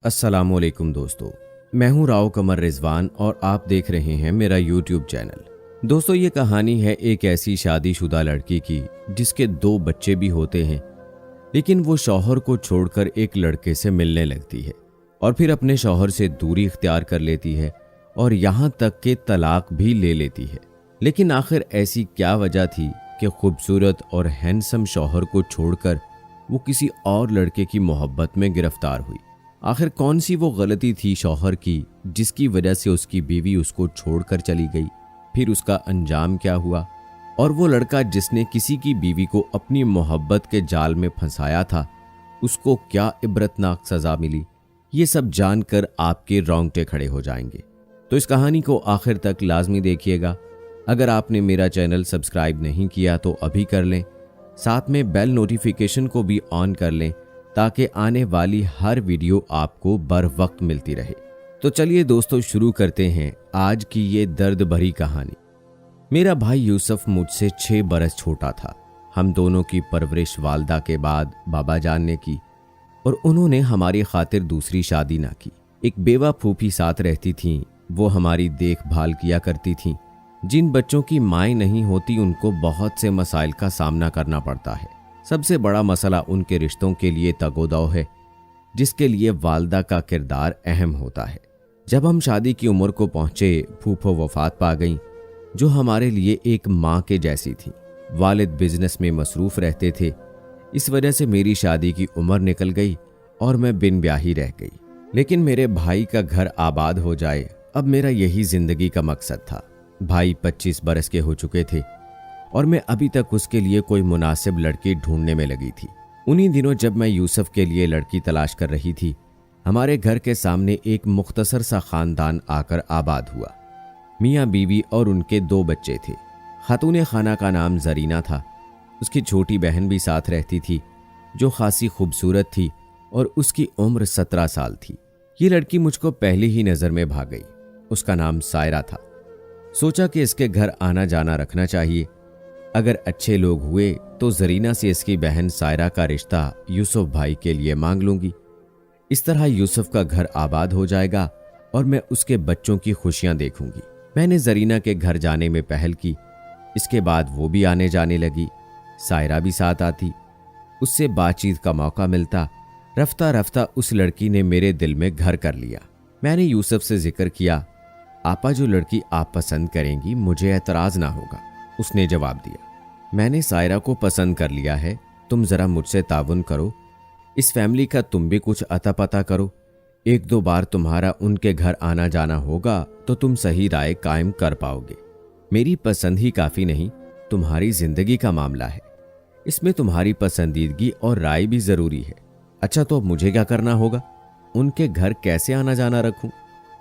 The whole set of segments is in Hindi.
अस्सलामुअलैकुम दोस्तों, मैं हूं राव कमर रिजवान और आप देख रहे हैं मेरा यूट्यूब चैनल। दोस्तों, ये कहानी है एक ऐसी शादीशुदा लड़की की जिसके 2 बच्चे भी होते हैं, लेकिन वो शौहर को छोड़कर एक लड़के से मिलने लगती है और फिर अपने शौहर से दूरी इख्तियार कर लेती है और यहाँ तक कि तलाक भी ले लेती है। लेकिन आखिर ऐसी क्या वजह थी कि खूबसूरत और हैंडसम शौहर को छोड़कर वो किसी और लड़के की मोहब्बत में गिरफ्तार हुई? आखिर कौन सी वो गलती थी शौहर की जिसकी वजह से उसकी बीवी उसको छोड़कर चली गई? फिर उसका अंजाम क्या हुआ? और वो लड़का जिसने किसी की बीवी को अपनी मोहब्बत के जाल में फंसाया था, उसको क्या इबरतनाक सजा मिली? ये सब जानकर आपके रोंगटे खड़े हो जाएंगे। तो इस कहानी को आखिर तक लाजमी देखिएगा। अगर आपने मेरा चैनल सब्सक्राइब नहीं किया तो अभी कर लें, साथ में बेल नोटिफिकेशन को भी ऑन कर लें ताकि आने वाली हर वीडियो आपको बर वक्त मिलती रहे। तो चलिए दोस्तों, शुरू करते हैं आज की ये दर्द भरी कहानी। मेरा भाई यूसुफ मुझसे 6 बरस छोटा था। हम दोनों की परवरिश वालदा के बाद बाबा जान ने की और उन्होंने हमारी खातिर दूसरी शादी ना की। एक बेवा फूफी साथ रहती थीं, वो हमारी देखभाल किया करती थीं। जिन बच्चों की माएँ नहीं होती उनको बहुत से मसाइल का सामना करना पड़ता है। सबसे बड़ा मसला उनके रिश्तों के लिए तगोदौ है, जिसके लिए वालदा का किरदार अहम होता है। जब हम शादी की उम्र को पहुंचे, फूफो वफात पा गईं, जो हमारे लिए एक माँ के जैसी थी। वालिद बिजनेस में मसरूफ रहते थे, इस वजह से मेरी शादी की उम्र निकल गई और मैं बिन ब्याही रह गई। लेकिन मेरे भाई का घर आबाद हो जाए, अब मेरा यही जिंदगी का मकसद था। भाई 25 बरस के हो चुके थे और मैं अभी तक उसके लिए कोई मुनासिब लड़की ढूंढने में लगी थी। उन्हीं दिनों जब मैं यूसुफ के लिए लड़की तलाश कर रही थी, हमारे घर के सामने एक मुख्तसर सा खानदान आकर आबाद हुआ। मियाँ बीवी और उनके 2 बच्चे थे। खातून खाना का नाम जरीना था। उसकी छोटी बहन भी साथ रहती थी, जो खासी खूबसूरत थी और उसकी उम्र 17 साल थी। ये लड़की मुझको पहली ही नज़र में भा गई। उसका नाम सायरा था। सोचा कि इसके घर आना जाना रखना चाहिए। अगर अच्छे लोग हुए तो जरीना से इसकी बहन सायरा का रिश्ता यूसुफ भाई के लिए मांग लूंगी। इस तरह यूसुफ का घर आबाद हो जाएगा और मैं उसके बच्चों की खुशियां देखूंगी। मैंने जरीना के घर जाने में पहल की। इसके बाद वो भी आने जाने लगी। सायरा भी साथ आती, उससे बातचीत का मौका मिलता। रफ्ता रफ्ता उस लड़की ने मेरे दिल में घर कर लिया। मैंने यूसुफ से जिक्र किया, आपा जो लड़की आप पसंद करेंगी मुझे एतराज ना होगा। उसने जवाब दिया, मैंने सायरा को पसंद कर लिया है, तुम जरा मुझसे ताउन करो। इस फैमिली का तुम भी कुछ अता पता करो। 1-2 बार तुम्हारा उनके घर आना जाना होगा तो तुम सही राय कायम कर पाओगे। मेरी पसंद ही काफ़ी नहीं, तुम्हारी जिंदगी का मामला है, इसमें तुम्हारी पसंदीदगी और राय भी ज़रूरी है। अच्छा, तो अब मुझे क्या करना होगा? उनके घर कैसे आना जाना रखूं?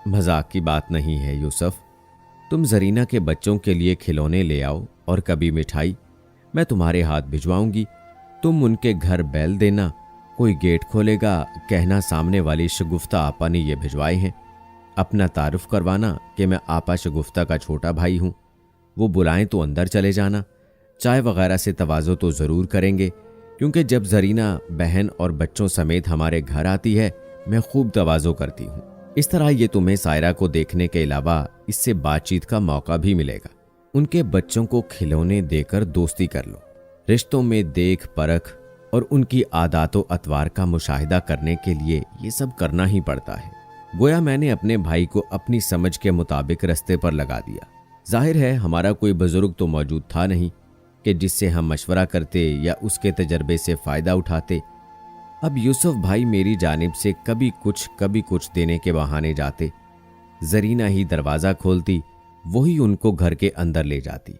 मजाक की बात नहीं है यूसुफ, तुम जरीना के बच्चों के लिए खिलौने ले आओ और कभी मिठाई, मैं तुम्हारे हाथ भिजवाऊंगी। तुम उनके घर बैल देना, कोई गेट खोलेगा, कहना सामने वाली शगुफ्ता आपा ने ये भिजवाए हैं। अपना तारुफ करवाना कि मैं आपा शगुफ्ता का छोटा भाई हूँ। वो बुलाएं तो अंदर चले जाना। चाय वगैरह से तवाज़ो तो ज़रूर करेंगे, क्योंकि जब जरीना बहन और बच्चों समेत हमारे घर आती है मैं खूब तवाज़ो करती हूँ। इस तरह ये तुम्हें सायरा को देखने के अलावा इससे बातचीत का मौका भी मिलेगा। उनके बच्चों को खिलौने देकर दोस्ती कर लो। रिश्तों में देख परख और उनकी आदातों अतवार का मुशाहिदा करने के लिए ये सब करना ही पड़ता है। गोया मैंने अपने भाई को अपनी समझ के मुताबिक रास्ते पर लगा दिया। जाहिर है हमारा कोई बुजुर्ग तो मौजूद था नहीं कि जिससे हम मशवरा करते या उसके तजर्बे से फ़ायदा उठाते। अब यूसुफ भाई मेरी जानिब से कभी कुछ देने के बहाने जाते। जरीना ही दरवाज़ा खोलती, वही उनको घर के अंदर ले जाती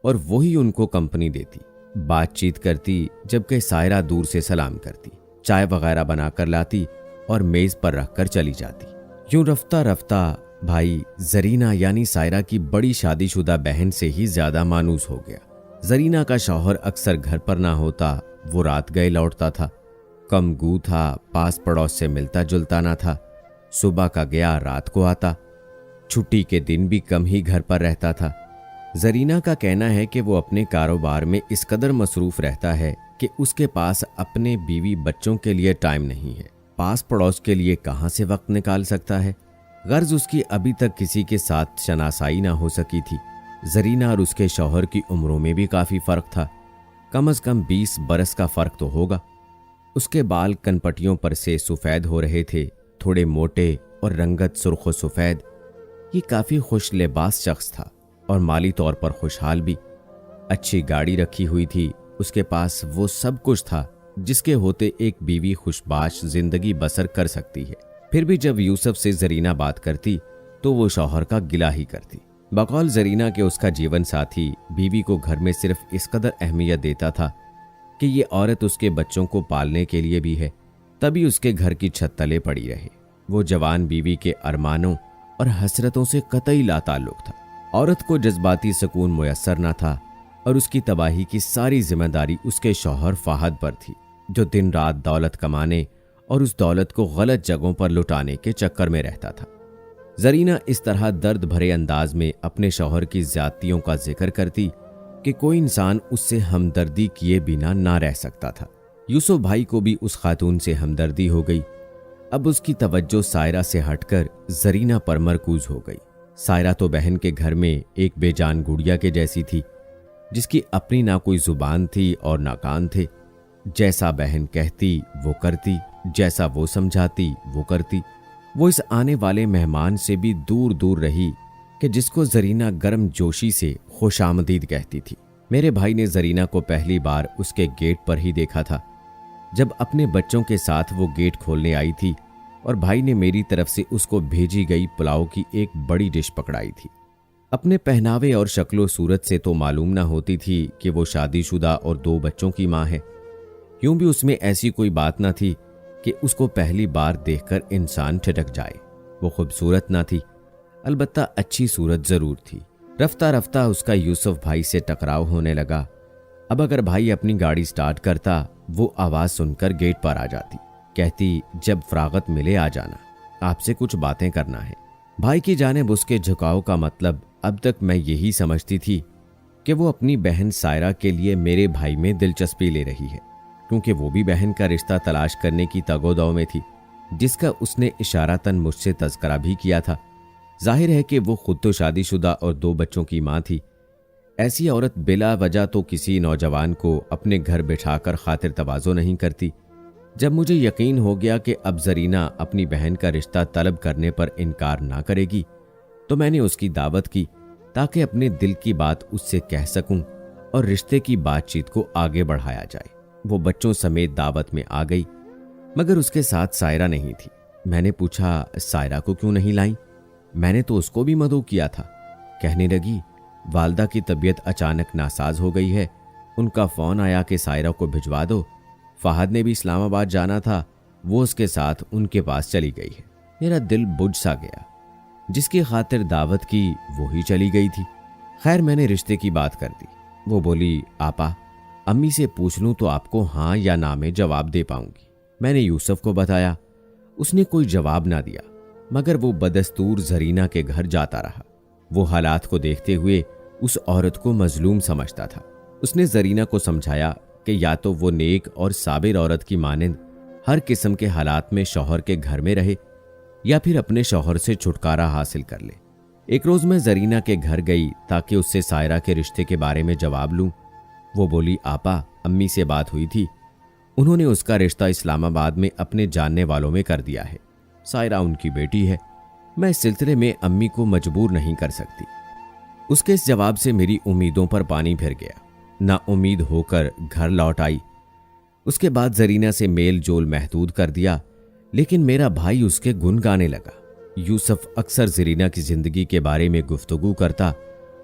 और वही उनको कंपनी देती, बातचीत करती, जबकि सायरा दूर से सलाम करती, चाय वगैरह बनाकर लाती और मेज़ पर रखकर चली जाती। यूं रफ्ता रफ्ता भाई जरीना यानी सायरा की बड़ी शादीशुदा बहन से ही ज़्यादा मानूस हो गया। जरीना का शौहर अक्सर घर पर ना होता, वो रात गए लौटता था। कम गू था, पास पड़ोस से मिलता जुलता ना था। सुबह का गया रात को आता। छुट्टी के दिन भी कम ही घर पर रहता था। जरीना का कहना है कि वो अपने कारोबार में इस कदर मसरूफ रहता है कि उसके पास अपने बीवी बच्चों के लिए टाइम नहीं है पास पड़ोस के लिए कहाँ से वक्त निकाल सकता है। गर्ज उसकी अभी तक किसी के साथ शनासाई ना हो सकी थी। जरीना और उसके शौहर की उम्रों में भी काफी फर्क था, कम से कम 20 बरस का फर्क तो होगा। उसके बाल कनपटियों पर से सफ़ेद हो रहे थे, थोड़े मोटे और रंगत सुर्ख सफ़ेद। ये काफी खुश लिबास शख्स था और माली तौर पर खुशहाल भी। अच्छी गाड़ी रखी हुई थी, उसके पास वो सब कुछ था जिसके होते एक बीवी खुशबाश जिंदगी बसर कर सकती है। फिर भी जब यूसुफ से जरीना बात करती तो वो शौहर का गिला ही करती। बकौल जरीना के उसका जीवन साथी बीवी को घर में सिर्फ इस कदर अहमियत देता था कि ये औरत उसके बच्चों को पालने के लिए भी है, तभी उसके घर की छत तले पड़ी रहे। वो जवान बीवी के अरमानों और हसरतों से कतई लाताल्लुक था। औरत को जज्बाती सुकून मुयस्सर न था और उसकी तबाही की सारी जिम्मेदारी उसके शौहर फाहद पर थी, जो दिन रात दौलत कमाने और उस दौलत को गलत जगहों पर लुटाने के चक्कर में रहता था। जरीना इस तरह दर्द भरे अंदाज में अपने शौहर की ज्यादतियों का जिक्र करती कि कोई इंसान उससे हमदर्दी किए बिना ना रह सकता था। यूसुफ भाई को भी उस खातून से हमदर्दी हो गई। अब उसकी तवज्जो सायरा से हटकर जरीना पर मरकूज हो गई। सायरा तो बहन के घर में एक बेजान गुड़िया के जैसी थी, जिसकी अपनी ना कोई जुबान थी और ना कान थे। जैसा बहन कहती वो करती, जैसा वो समझाती वो करती। वो इस आने वाले मेहमान से भी दूर दूर रही कि जिसको जरीना गर्म जोशी से खुशामदीद कहती थी। मेरे भाई ने जरीना को पहली बार उसके गेट पर ही देखा था, जब अपने बच्चों के साथ वो गेट खोलने आई थी और भाई ने मेरी तरफ से उसको भेजी गई पुलाव की एक बड़ी डिश पकड़ाई थी। अपने पहनावे और शक्लो सूरत से तो मालूम ना होती थी कि वो शादीशुदा और 2 बच्चों की माँ है। यूं भी उसमें ऐसी कोई बात ना थी कि उसको पहली बार देखकर इंसान ठिठक जाए। वो खूबसूरत ना थी, अलबत्ता अच्छी सूरत जरूर थी। रफ्ता रफ्ता उसका यूसुफ भाई से टकराव होने लगा। अब अगर भाई अपनी गाड़ी स्टार्ट करता, वो आवाज सुनकर गेट पर आ जाती, कहती जब फरागत मिले आ जाना, आपसे कुछ बातें करना है। भाई की जानिब उसके झुकाव का मतलब अब तक मैं यही समझती थी कि वो अपनी बहन सायरा के लिए मेरे भाई में दिलचस्पी ले रही है, क्योंकि वो भी बहन का रिश्ता तलाश करने की तगोदौ में थी, जिसका उसने इशारतन मुझसे तज़किरा भी किया था। जाहिर है कि वो खुद तो शादीशुदा और 2 बच्चों की माँ थी। ऐसी औरत बिला वजह तो किसी नौजवान को अपने घर बिठाकर खातिर तवाज़ो नहीं करती। जब मुझे यकीन हो गया कि अब जरीना अपनी बहन का रिश्ता तलब करने पर इनकार ना करेगी, तो मैंने उसकी दावत की ताकि अपने दिल की बात उससे कह सकूं और रिश्ते की बातचीत को आगे बढ़ाया जाए। वो बच्चों समेत दावत में आ गई, मगर उसके साथ सायरा नहीं थी। मैंने पूछा, सायरा को क्यों नहीं लाई? मैंने तो उसको भी मदऊ किया था। कहने लगी, वालदा की तबीयत अचानक नासाज हो गई है, उनका फ़ोन आया कि सायरा को भिजवा दो। फहद ने भी इस्लामाबाद जाना था, वो उसके साथ उनके पास चली गई है। मेरा दिल बुझ सा गया। जिसकी खातिर दावत की वो ही चली गई थी। खैर, मैंने रिश्ते की बात कर दी। वो बोली, आपा अम्मी से पूछ लूं तो आपको हाँ या ना में जवाब दे पाऊंगी। मैंने यूसुफ को बताया। उसने कोई जवाब ना दिया, मगर वो बदस्तूर जरीना के घर जाता रहा। वो हालात को देखते हुए उस औरत को मजलूम समझता था। उसने जरीना को समझाया कि या तो वो नेक और साबिर औरत की मानिंद हर किस्म के हालात में शौहर के घर में रहे, या फिर अपने शौहर से छुटकारा हासिल कर ले। एक रोज मैं जरीना के घर गई ताकि उससे सायरा के रिश्ते के बारे में जवाब लूं। वो बोली, आपा अम्मी से बात हुई थी, उन्होंने उसका रिश्ता इस्लामाबाद में अपने जानने वालों में कर दिया है। सायरा उनकी बेटी है, मैं इस सिलसिले में अम्मी को मजबूर नहीं कर सकती। उसके इस जवाब से मेरी उम्मीदों पर पानी फिर गया। ना उम्मीद होकर घर लौट आई। उसके बाद जरीना से मेल जोल महदूद कर दिया, लेकिन मेरा भाई उसके गुन गाने लगा। यूसुफ अक्सर जरीना की जिंदगी के बारे में गुफ्तगू करता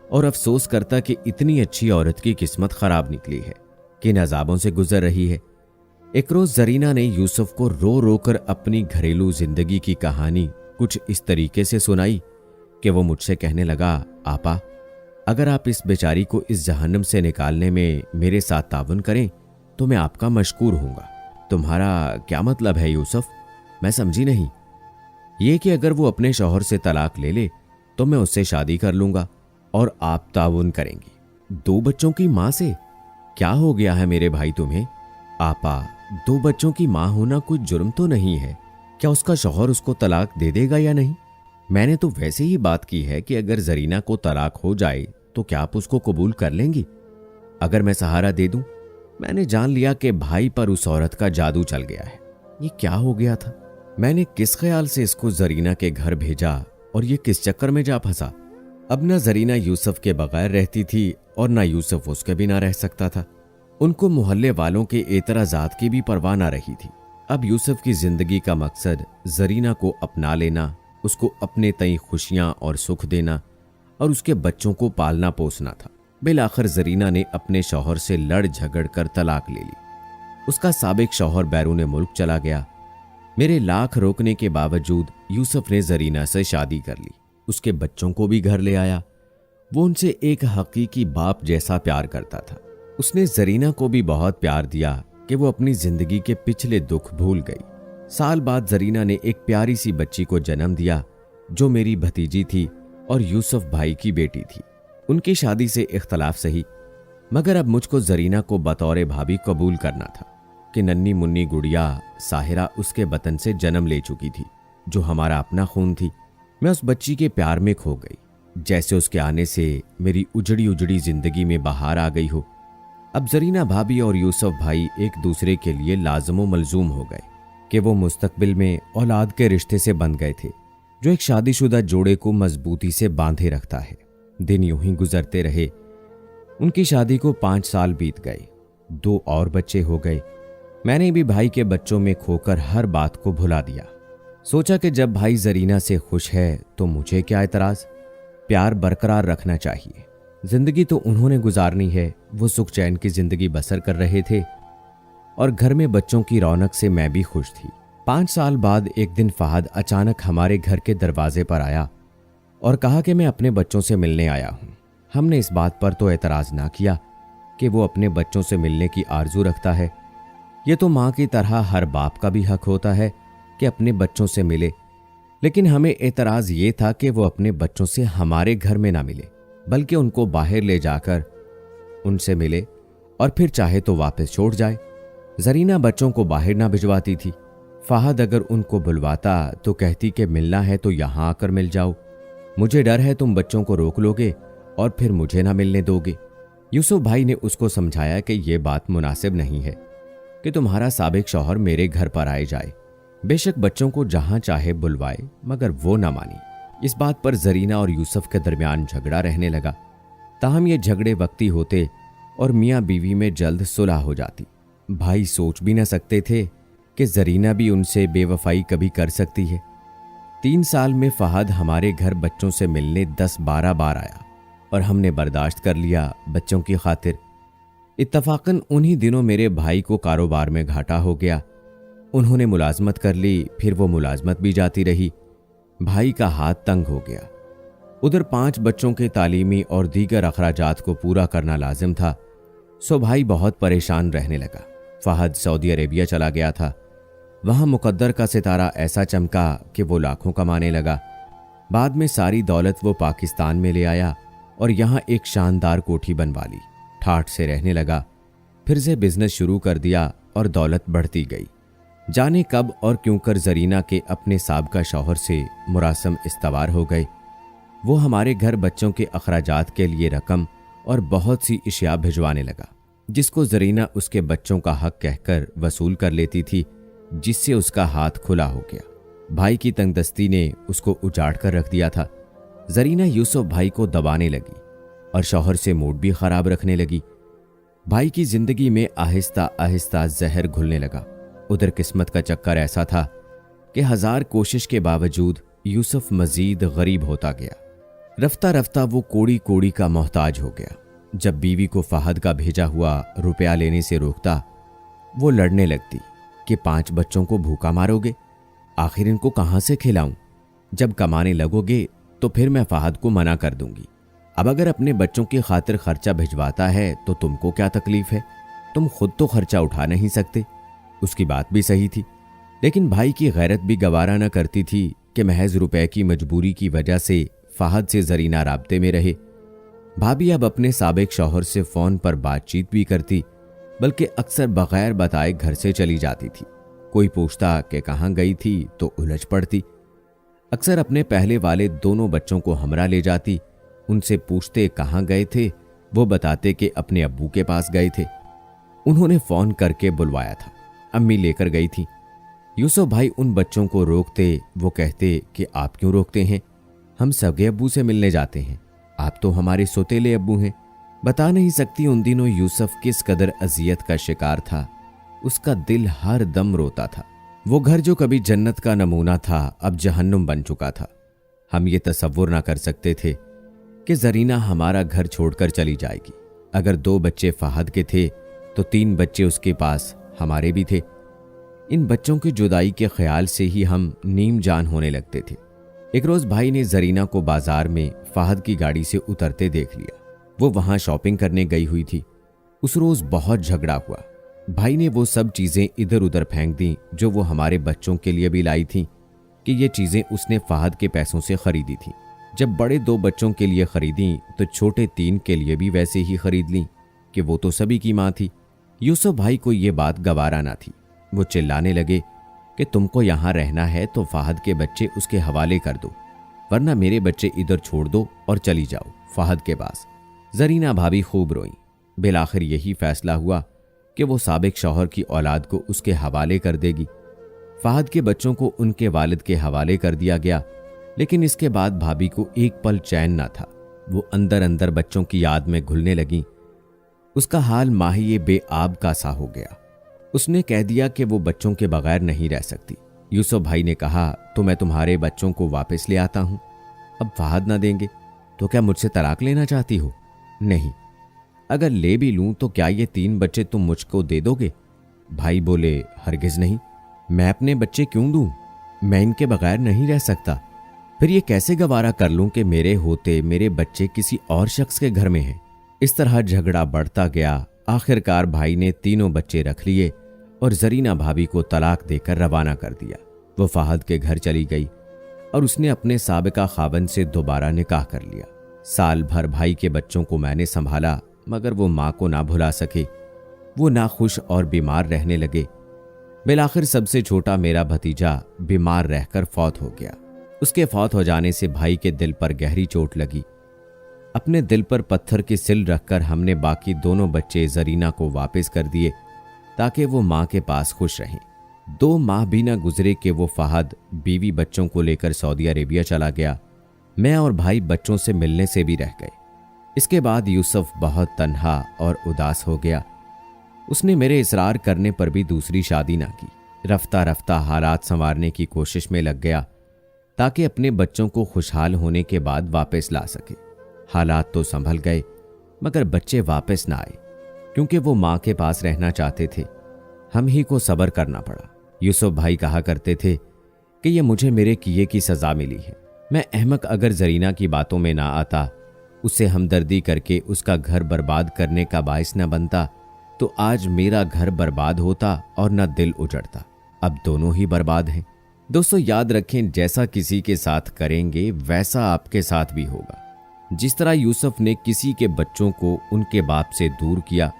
और अफसोस करता कि इतनी अच्छी औरत की किस्मत खराब निकली है, किन अजाबों से गुजर रही है। एक रोज जरीना ने यूसुफ को रो रो कर अपनी घरेलू जिंदगी की कहानी कुछ इस तरीके से सुनाई कि वो मुझसे कहने लगा, आपा अगर आप इस बेचारी को इस जहन्नम से निकालने में मेरे साथ ताउन करें तो मैं आपका मशकूर हूंगा। तुम्हारा क्या मतलब है यूसुफ? मैं समझी नहीं। ये कि अगर वो अपने शौहर से तलाक ले ले तो मैं उससे शादी कर लूंगा और आप ताउन करेंगी। 2 बच्चों की माँ से? क्या हो गया है मेरे भाई तुम्हें? आपा, 2 बच्चों की माँ होना कोई जुर्म तो नहीं है। क्या उसका शौहर उसको तलाक दे देगा या नहीं? मैंने तो वैसे ही बात की है कि अगर जरीना को तलाक हो जाए तो क्या आप उसको कबूल कर लेंगी? अगर मैं सहारा दे दूं? मैंने जान लिया कि भाई पर उस औरत का जादू चल गया है। ये क्या हो गया था? मैंने किस ख्याल से इसको जरीना के घर भेजा और ये किस चक्कर में जा फंसा? अब ना जरीना यूसुफ के बगैर रहती थी और ना यूसुफ उसके बिना रह सकता था। उनको मोहल्ले वालों के एतराजात की भी परवाह ना रही थी। अब यूसुफ की जिंदगी का मकसद जरीना को अपना लेना, उसको अपने तई खुशियां और सुख देना और उसके बच्चों को पालना पोसना था। बिलाखिर जरीना ने अपने शौहर से लड़ झगड़ कर तलाक ले ली। उसका साबिक शौहर बैरून मुल्क चला गया। मेरे लाख रोकने के बावजूद यूसुफ ने जरीना से शादी कर ली। उसके बच्चों को भी घर ले आया। वो उनसे एक हकीकी बाप जैसा प्यार करता था। उसने जरीना को भी बहुत प्यार दिया कि वो अपनी जिंदगी के पिछले दुख भूल गई। साल बाद जरीना ने एक प्यारी सी बच्ची को जन्म दिया जो मेरी भतीजी थी और यूसुफ भाई की बेटी थी। उनकी शादी से इख्तलाफ सही, मगर अब मुझको जरीना को बतौर भाभी कबूल करना था कि नन्नी मुन्नी गुड़िया साहिरा उसके वतन से जन्म ले चुकी थी, जो हमारा अपना खून थी। मैं उस बच्ची के प्यार में खो गई, जैसे उसके आने से मेरी उजड़ी उजड़ी जिंदगी में बहार आ गई हो। अब जरीना भाभी और यूसुफ भाई एक दूसरे के लिए लाजमो मलजूम हो गए कि वो मुस्तकबिल में औलाद के रिश्ते से बंध गए थे, जो एक शादीशुदा जोड़े को मजबूती से बांधे रखता है। दिन यूं ही गुजरते रहे। उनकी शादी को 5 साल बीत गए। 2 और बच्चे हो गए। मैंने भी भाई के बच्चों में खोकर हर बात को भुला दिया। सोचा कि जब भाई जरीना से खुश है तो मुझे क्या एतराज। प्यार बरकरार रखना चाहिए। जिंदगी तो उन्होंने गुजारनी है। वो सुख चैन की जिंदगी बसर कर रहे थे और घर में बच्चों की रौनक से मैं भी खुश थी। 5 साल बाद एक दिन फहद अचानक हमारे घर के दरवाजे पर आया और कहा कि मैं अपने बच्चों से मिलने आया हूं। हमने इस बात पर तो एतराज ना किया कि वो अपने बच्चों से मिलने की आरजू रखता है। ये तो माँ की तरह हर बाप का भी हक होता है कि अपने बच्चों से मिले, लेकिन हमें एतराज ये था कि वो अपने बच्चों से हमारे घर में ना मिले, बल्कि उनको बाहर ले जाकर उनसे मिले और फिर चाहे तो वापस छोड़ जाए। जरीना बच्चों को बाहर ना भिजवाती थी। फहद अगर उनको बुलवाता तो कहती कि मिलना है तो यहां आकर मिल जाओ, मुझे डर है तुम बच्चों को रोक लोगे और फिर मुझे ना मिलने दोगे। यूसुफ भाई ने उसको समझाया कि यह बात मुनासिब नहीं है कि तुम्हारा साबिक शौहर मेरे घर पर आए जाए। बेशक बच्चों को जहां चाहे बुलवाए, मगर वो ना मानी। इस बात पर जरीना और यूसुफ के दरमियान झगड़ा रहने लगा। ताहम ये झगड़े वक्ती होते और मियाँ बीवी में जल्द सुलह हो जाती। भाई सोच भी न सकते थे कि जरीना भी उनसे बेवफाई कभी कर सकती है। 3 साल में फहद हमारे घर बच्चों से मिलने 10-12 बार आया और हमने बर्दाश्त कर लिया बच्चों की खातिर। इत्तफाकन उन्हीं दिनों मेरे भाई को कारोबार में घाटा हो गया। उन्होंने मुलाजमत कर ली, फिर वो मुलाजमत भी जाती रही। भाई का हाथ तंग हो गया। उधर 5 बच्चों के तालीमी और दीगर अखराजात को पूरा करना लाजिम था, सो भाई बहुत परेशान रहने लगा। फहद सऊदी अरेबिया चला गया था। वहां मुकद्दर का सितारा ऐसा चमका कि वो लाखों कमाने लगा। बाद में सारी दौलत वो पाकिस्तान में ले आया और यहाँ एक शानदार कोठी बनवा ली। ठाठ से रहने लगा। फिर से बिजनेस शुरू कर दिया और दौलत बढ़ती गई। जाने कब और क्यों कर जरीना के अपने साबका शौहर से मुरासम इस्तवार हो गए। वो हमारे घर बच्चों के अखराजात के लिए रकम और बहुत सी इशिया भिजवाने लगा, जिसको जरीना उसके बच्चों का हक कहकर वसूल कर लेती थी, जिससे उसका हाथ खुला हो गया। भाई की तंगदस्ती ने उसको उजाड़ कर रख दिया था। जरीना यूसुफ भाई को दबाने लगी और शौहर से मूड भी खराब रखने लगी। भाई की जिंदगी में आहिस्ता आहिस्ता जहर घुलने लगा। उधर किस्मत का चक्कर ऐसा था कि 1000 कोशिश के बावजूद यूसुफ मजीद गरीब होता गया। रफ्ता रफ्ता वो कोड़ी कोड़ी का मोहताज हो गया। जब बीवी को फहद का भेजा हुआ रुपया लेने से रोकता, वो लड़ने लगती कि 5 बच्चों को भूखा मारोगे, आखिर इनको कहां से खिलाऊं? जब कमाने लगोगे तो फिर मैं फहद को मना कर दूंगी। अब अगर अपने बच्चों की खातिर खर्चा भिजवाता है तो तुमको क्या तकलीफ है? तुम खुद तो खर्चा उठा नहीं सकते। उसकी बात भी सही थी, लेकिन भाई की गैरत भी गवारा न करती थी कि महज रुपए की मजबूरी की वजह से फहद से जरीना राब्ते में रहे। भाभी अब अपने साबिक शौहर से फोन पर बातचीत भी करती, बल्कि अक्सर बगैर बताए घर से चली जाती थी। कोई पूछता कि कहाँ गई थी तो उलझ पड़ती। अक्सर अपने पहले वाले दोनों बच्चों को हमरा ले जाती। उनसे पूछते कहाँ गए थे, वो बताते कि अपने अब्बू के पास गए थे, उन्होंने फोन करके बुलवाया था, अम्मी लेकर गई थी। यूसुफ भाई उन बच्चों को रोकते, वो कहते कि आप क्यों रोकते हैं, हम सगे अब्बू से मिलने जाते हैं, आप तो हमारे सोतेले अब्बू हैं। बता नहीं सकती उन दिनों यूसुफ किस कदर अजियत का शिकार था। उसका दिल हर दम रोता था। वो घर जो कभी जन्नत का नमूना था अब जहन्नुम बन चुका था। हम ये तसव्वुर ना कर सकते थे कि जरीना हमारा घर छोड़कर चली जाएगी। अगर 2 बच्चे फहद के थे तो 3 बच्चे उसके पास हमारे भी थे। इन बच्चों की जुदाई के ख्याल से ही हम नीम जान होने लगते थे। एक रोज भाई ने जरीना को बाजार में फहद की गाड़ी से उतरते देख लिया। वो वहां शॉपिंग करने गई हुई थी। उस रोज बहुत झगड़ा हुआ। भाई ने वो सब चीजें इधर उधर फेंक दी जो वो हमारे बच्चों के लिए भी लाई थी कि ये चीजें उसने फहद के पैसों से खरीदी थी। जब बड़े 2 बच्चों के लिए खरीदी तो छोटे 3 के लिए भी वैसे ही खरीद ली कि वो तो सभी की मां थी। यूसुफ भाई को ये बात गवारा ना थी। वो चिल्लाने लगे कि तुमको यहां रहना है तो फहद के बच्चे उसके हवाले कर दो, वरना मेरे बच्चे इधर छोड़ दो और चली जाओ फहद के पास। जरीना भाभी खूब रोई। बिलाखिर यही फैसला हुआ कि वो साबिक शौहर की औलाद को उसके हवाले कर देगी। फहद के बच्चों को उनके वालिद के हवाले कर दिया गया। लेकिन इसके बाद भाभी को एक पल चैन ना था। वो अंदर अंदर बच्चों की याद में घुलने लगी। उसका हाल माहिए बेआब का सा हो गया। उसने कह दिया कि वो बच्चों के बगैर नहीं रह सकती। यूसुफ भाई ने कहा तो मैं तुम्हारे बच्चों को वापस ले आता हूं। अब फहद ना देंगे तो क्या मुझसे तलाक लेना चाहती हो? नहीं। अगर ले भी लूं तो क्या ये 3 बच्चे तुम मुझको दे दोगे? भाई बोले हरगिज नहीं। मैं अपने बच्चे क्यों दूं? मैं इनके बगैर नहीं रह सकता। फिर ये कैसे गवारा कर लूं कि मेरे होते मेरे बच्चे किसी और शख्स के घर में हैं। इस तरह झगड़ा बढ़ता गया। आखिरकार भाई ने 3 बच्चे रख लिए और जरीना भाभी को तलाक देकर रवाना कर दिया। वो फहद के घर चली गई और उसने अपने साबिका खाबंद से दोबारा निकाह कर लिया। साल भर भाई के बच्चों को मैंने संभाला, मगर वो मां को ना भुला सके। वो नाखुश और बीमार रहने लगे। बिलाखिर सबसे छोटा मेरा भतीजा बीमार रहकर फौत हो गया। उसके फौत हो जाने से भाई के दिल पर गहरी चोट लगी। अपने दिल पर पत्थर की सिल रखकर हमने बाकी 2 बच्चे जरीना को वापस कर दिए ताकि वो मां के पास खुश रहें। 2 माह भी न गुजरे कि वो फहद बीवी बच्चों को लेकर सऊदी अरेबिया चला गया। मैं और भाई बच्चों से मिलने से भी रह गए। इसके बाद यूसुफ बहुत तन्हा और उदास हो गया। उसने मेरे इसरार करने पर भी दूसरी शादी ना की। रफ्ता रफ्ता हालात संवारने की कोशिश में लग गया ताकि अपने बच्चों को खुशहाल होने के बाद वापस ला सके। हालात तो संभल गए, मगर बच्चे वापस ना आए क्योंकि वो मां के पास रहना चाहते थे। हम ही को सब्र करना पड़ा। यूसुफ भाई कहा करते थे कि ये मुझे मेरे किए की सजा मिली है। मैं अहमक अगर जरीना की बातों में ना आता, उससे हमदर्दी करके उसका घर बर्बाद करने का बाइस न बनता, तो आज मेरा घर बर्बाद होता और न दिल उजड़ता। अब दोनों ही बर्बाद हैं। दोस्तों याद रखें, जैसा किसी के साथ करेंगे वैसा आपके साथ भी होगा। जिस तरह यूसुफ ने किसी के बच्चों को उनके बाप से दूर किया,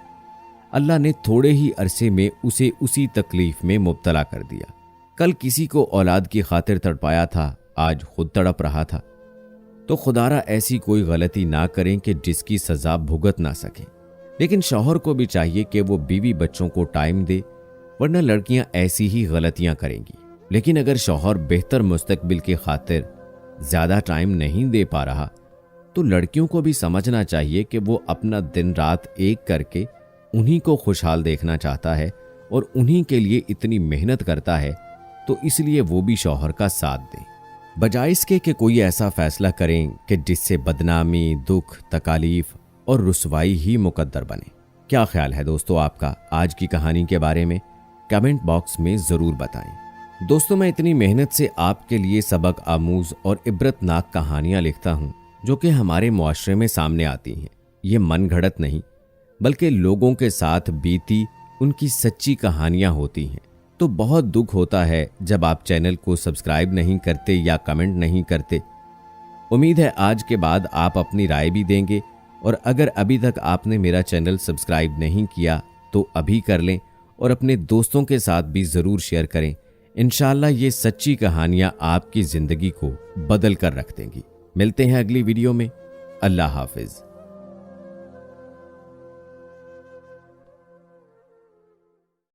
अल्लाह ने थोड़े ही अरसे में उसे उसी तकलीफ में मुब्तला कर दिया। कल किसी को औलाद की खातिर तड़पाया था, आज खुद तड़प रहा था। तो खुदारा ऐसी कोई गलती ना करें कि जिसकी सजा भुगत ना सके। लेकिन शौहर को भी चाहिए कि वो बीवी बच्चों को टाइम दे, वरना लड़कियां ऐसी ही गलतियां करेंगी। लेकिन अगर शौहर बेहतर मुस्तकबिल की खातिर ज्यादा टाइम नहीं दे पा रहा, तो लड़कियों को भी समझना चाहिए कि वो अपना दिन रात एक करके उन्हीं को खुशहाल देखना चाहता है और उन्हीं के लिए इतनी मेहनत करता है, तो इसलिए वो भी शौहर का साथ दें, बजाय इसके कि कोई ऐसा फैसला करें कि जिससे बदनामी, दुख, तकालीफ और रुसवाई ही मुकद्दर बने। क्या ख्याल है दोस्तों आपका आज की कहानी के बारे में? कमेंट बॉक्स में जरूर बताएं। दोस्तों मैं इतनी मेहनत से आपके लिए सबक आमूज और इबरतनाक कहानियां लिखता हूं जो कि हमारे मुआशरे में सामने आती हैं। ये मन घड़त नहीं, बल्कि लोगों के साथ बीती उनकी सच्ची कहानियां होती हैं। तो बहुत दुख होता है जब आप चैनल को सब्सक्राइब नहीं करते या कमेंट नहीं करते। उम्मीद है आज के बाद आप अपनी राय भी देंगे, और अगर अभी तक आपने मेरा चैनल सब्सक्राइब नहीं किया तो अभी कर लें और अपने दोस्तों के साथ भी ज़रूर शेयर करें। इंशाल्लाह ये सच्ची कहानियाँ आपकी ज़िंदगी को बदल कर रख देंगी। मिलते हैं अगली वीडियो में। अल्लाह हाफिज़।